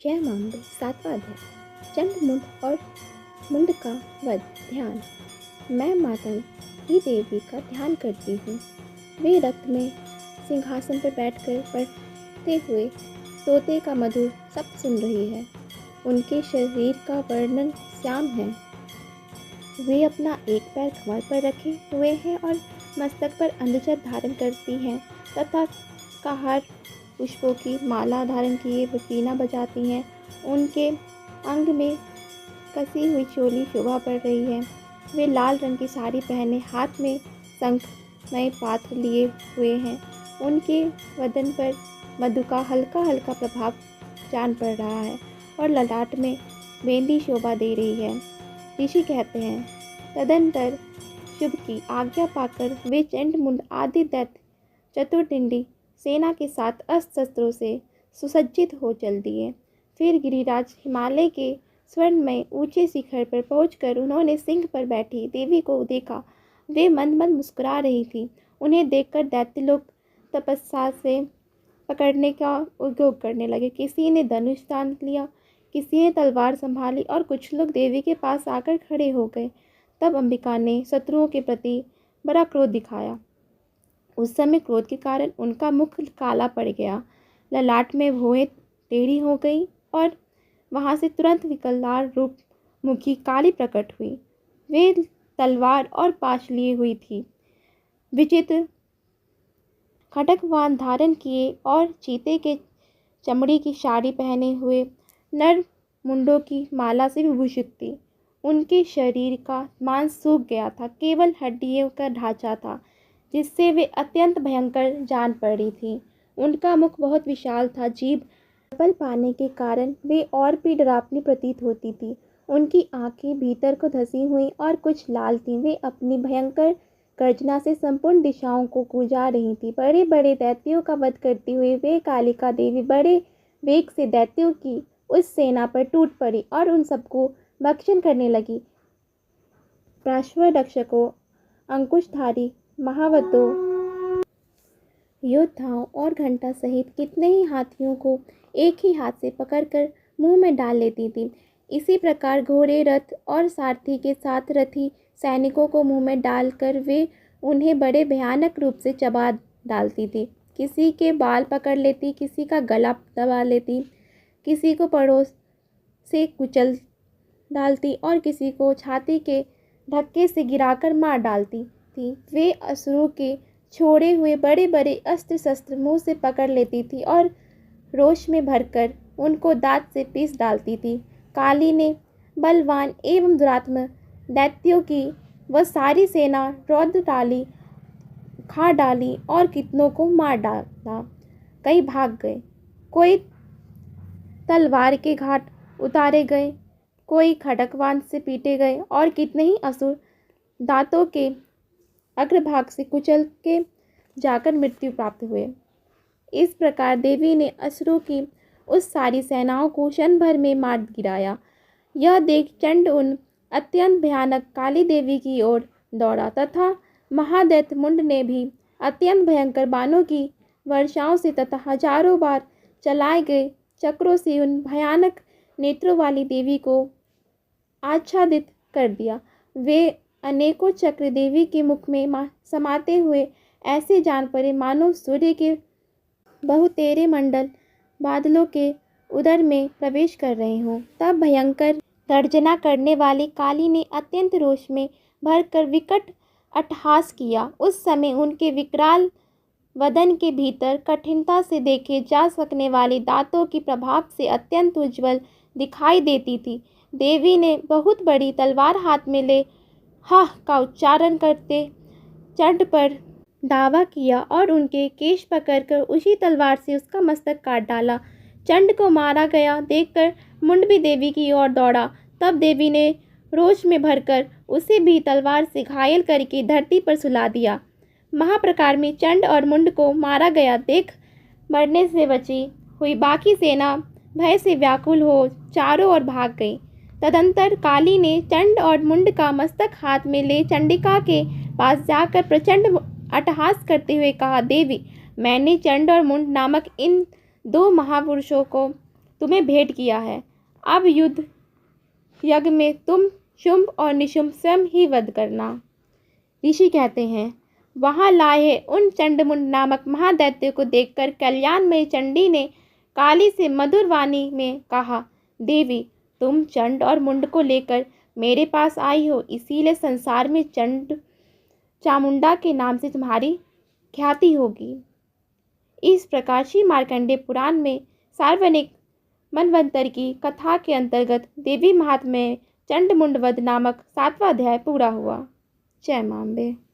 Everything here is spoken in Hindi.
जय मामले सातवां अध्याय चंड मुंड और मुंड का वध ध्यान। मैं मातंगी देवी का ध्यान करती हूँ। वे रक्त में सिंहासन पर बैठकर पढ़ते हुए तोते का मधुर शब्द सुन रही है। उनके शरीर का वर्णन श्याम है। वे अपना एक पैर कमर पर रखे हुए हैं और मस्तक पर अंधजट धारण करती हैं तथा कहार पुष्पों की माला धारण किए वीणा बजाती हैं। उनके अंग में कसी हुई चोली शोभा पड़ रही है। वे लाल रंग की साड़ी पहने हाथ में शंखमय पात्र लिए हुए हैं। उनके वदन पर मधु का हल्का हल्का प्रभाव जान पड़ रहा है और ललाट में बेंदी शोभा दे रही है। ऋषि कहते हैं, तदंतर शुभ की आज्ञा पाकर वे चंड मुंड आदि दैत्य चतुर्दंडी सेना के साथ अस्त्र शस्त्रों से सुसज्जित हो चल दिए। फिर गिरिराज हिमालय के स्वर्णमय ऊंचे शिखर पर पहुंचकर उन्होंने सिंह पर बैठी देवी को देखा। वे मंद मंद मुस्कुरा रही थी। उन्हें देखकर दैत्य लोग तपस्या से पकड़ने का उद्योग करने लगे। किसी ने धनुष तान लिया, किसी ने तलवार संभाली और कुछ लोग देवी के पास आकर खड़े हो गए। तब अंबिका ने शत्रुओं के प्रति बड़ा क्रोध दिखाया। उस समय क्रोध के कारण उनका मुख काला पड़ गया, ललाट में भौहें टेढ़ी हो गई और वहां से तुरंत विकराल रूप मुखी काली प्रकट हुई। वे तलवार और पाश लिए हुई थी, विचित्र खटकवान धारण किए और चीते के चमड़ी की साड़ी पहने हुए नर मुंडों की माला से विभूषित थी। उनके शरीर का मांस सूख गया था, केवल हड्डियों का ढांचा था जिससे वे अत्यंत भयंकर जान पड़ी थी। उनका मुख बहुत विशाल था, जीभ बल पाने के कारण वे और भी डरावनी प्रतीत होती थी। उनकी आंखें भीतर को धसी हुई और कुछ लाल थीं। वे अपनी भयंकर गर्जना से संपूर्ण दिशाओं को गुंजा रही थी। बड़े बड़े दैत्यों का वध करती हुई वे कालिका देवी बड़े वेग से दैत्यों की उस सेना पर टूट पड़ी और उन सबको भक्षण करने लगी। पार्श्वरक्षकों, अंकुशधारी महावतों, योद्धाओं और घंटा सहित कितने ही हाथियों को एक ही हाथ से पकड़कर मुंह में डाल लेती थी। इसी प्रकार घोड़े, रथ और सारथी के साथ रथी सैनिकों को मुंह में डालकर वे उन्हें बड़े भयानक रूप से चबा डालती थी। किसी के बाल पकड़ लेती, किसी का गला दबा लेती, किसी को पड़ोस से कुचल डालती और किसी को छाती के धक्के से गिराकर मार डालती थी। वे असुरों के छोड़े हुए बड़े बड़े अस्त्र शस्त्र मुंह से पकड़ लेती थी और रोष में भरकर उनको दांत से पीस डालती थी। काली ने बलवान एवं दुरात्म दैत्यों की वह सारी सेना रौद्र डाली, खा डाली और कितनों को मार डाला। कई भाग गए, कोई तलवार के घाट उतारे गए, कोई खड़कवान से पीटे गए और कितने ही असुर दांतों के अग्रभाग से कुचल के जाकर मृत्यु प्राप्त हुए। इस प्रकार देवी ने असुरों की उस सारी सेनाओं को क्षण भर में मार गिराया। यह देख चंड उन अत्यंत भयानक काली देवी की ओर दौड़ा तथा महादैत्य मुंड ने भी अत्यंत भयंकर बाणों की वर्षाओं से तथा हजारों बार चलाए गए चक्रों से उन भयानक नेत्रों वाली देवी को आच्छादित कर दिया। वे अनेकों चक्र देवी के मुख में समाते हुए ऐसे जान पड़े मानो सूर्य के बहुतेरे मंडल बादलों के उदर में प्रवेश कर रहे हों। तब भयंकर गर्जना करने वाली काली ने अत्यंत रोष में भरकर विकट अट्टहास किया। उस समय उनके विकराल वदन के भीतर कठिनता से देखे जा सकने वाली दांतों की प्रभाव से अत्यंत उज्ज्वल दिखाई देती थी। देवी ने बहुत बड़ी तलवार हाथ में ले हा का उच्चारण करते चंड पर दावा किया और उनके केश पकड़कर उसी तलवार से उसका मस्तक काट डाला। चंड को मारा गया देखकर मुंड भी देवी की ओर दौड़ा। तब देवी ने रोष में भरकर उसे भी तलवार से घायल करके धरती पर सुला दिया। महाप्रकार में चंड और मुंड को मारा गया देख मरने से बची हुई बाकी सेना भय से व्याकुल हो चारों ओर भाग गई। तदंतर काली ने चंड और मुंड का मस्तक हाथ में ले चंडिका के पास जाकर प्रचंड अट्टहास करते हुए कहा, देवी, मैंने चंड और मुंड नामक इन दो महापुरुषों को तुम्हें भेंट किया है। अब युद्ध यज्ञ में तुम शुंभ और निशुंभ स्वयं ही वध करना। ऋषि कहते हैं, वहां लाए उन चंडमुंड नामक महादैत्य को देखकर कल्याणमयी चंडी ने काली से मधुर वाणी में कहा, देवी, तुम चंड और मुंड को लेकर मेरे पास आई हो, इसीलिए संसार में चंड चामुंडा के नाम से तुम्हारी ख्याति होगी। इस प्रकार श्री मार्कंडेय पुराण में सार्वजनिक मनवंतर की कथा के अंतर्गत देवी महात्म्य चंड मुंड वध नामक 7वां अध्याय पूरा हुआ। जय मां अम्बे।